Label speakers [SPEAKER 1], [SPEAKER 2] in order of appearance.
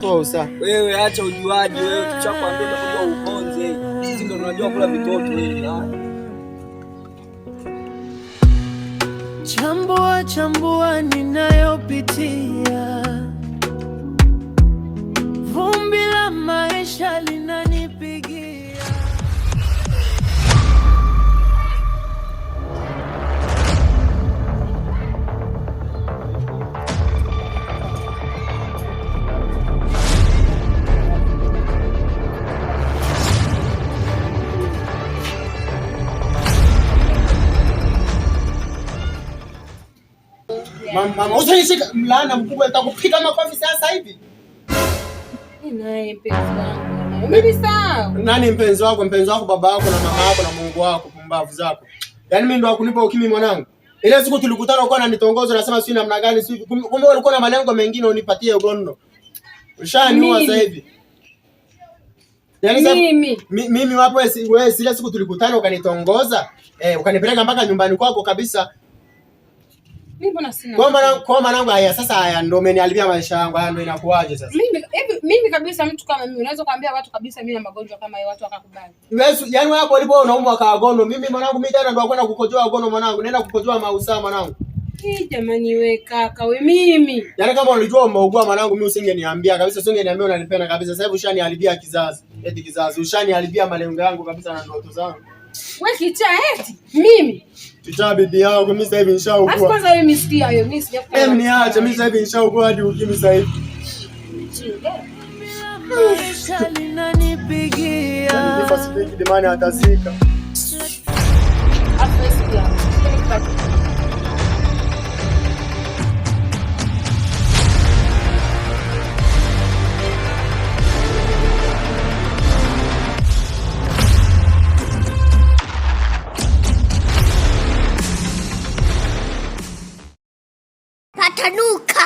[SPEAKER 1] Tosa.
[SPEAKER 2] Wewe acha ujuaji wewe, tuchakwambia unajua ukonze. Sisi ndio tunajua kula vitoto wewe.
[SPEAKER 3] Chambua ninayopitia. Vumbi la maisha linanipigia.
[SPEAKER 1] Mama, usinishika mlaana mkubwa, nitakupiga makofi sasa hivi.
[SPEAKER 4] Nani mpenzi wangu? Mimi sawa.
[SPEAKER 1] Nani mpenzi wako? Mpenzi wako baba yako na mama yako na Mungu wako, pumbavu zako. Yaani mimi ndo akunipa ukimi mwanangu. Ile siku tulikutana uko unanitongoza unasema sio namna gani sio. Kumbe ulikuwa na malengo mengine unipatie ugondo. Ushaniua sasa hivi. Yaani mimi wapo wewe ile siku tulikutana ukanitongoza, ukanipeleka mpaka nyumbani kwako kabisa.
[SPEAKER 4] Mbona sina?
[SPEAKER 1] Kwa mwanangu haya sasa, haya ndio umeniharibia maisha yangu. Haya ndio inakuaje sasa?
[SPEAKER 4] Mimi kabisa, mtu kama mimi unaweza kuambia watu kabisa mimi na magonjwa kama hayo, watu wakakubali.
[SPEAKER 1] Yesu, yani wewe hapo ulipo unaumwa kagono. Mimi mwanangu, mimi tena ndio nakwenda kukojoa gono mwanangu. Naenda kukojoa mausaa mwanangu.
[SPEAKER 4] Jamani wewe kaka, wewe mimi.
[SPEAKER 1] Yaani kama ulijua umeugua mwanangu, mimi usingeniambia kabisa, usingeniambia unanipenda kabisa. Sasa hivi ushaniharibia kizazi. Eti kizazi, ushaniharibia malengo yangu kabisa na ndoto zangu.
[SPEAKER 4] Wewe kichaa eti mimi.
[SPEAKER 1] Kichaa bibi yangu, mimi sasa hivi nishaugua.
[SPEAKER 4] Afu kwanza wewe msikia hiyo, mimi sijakuwa.
[SPEAKER 1] Niache, mimi sasa hivi nishaugua hadi ukimwi sasa hivi.
[SPEAKER 3] Maisha linanipigia.
[SPEAKER 1] Nifasifiki dimani atasika.
[SPEAKER 5] Patanuka.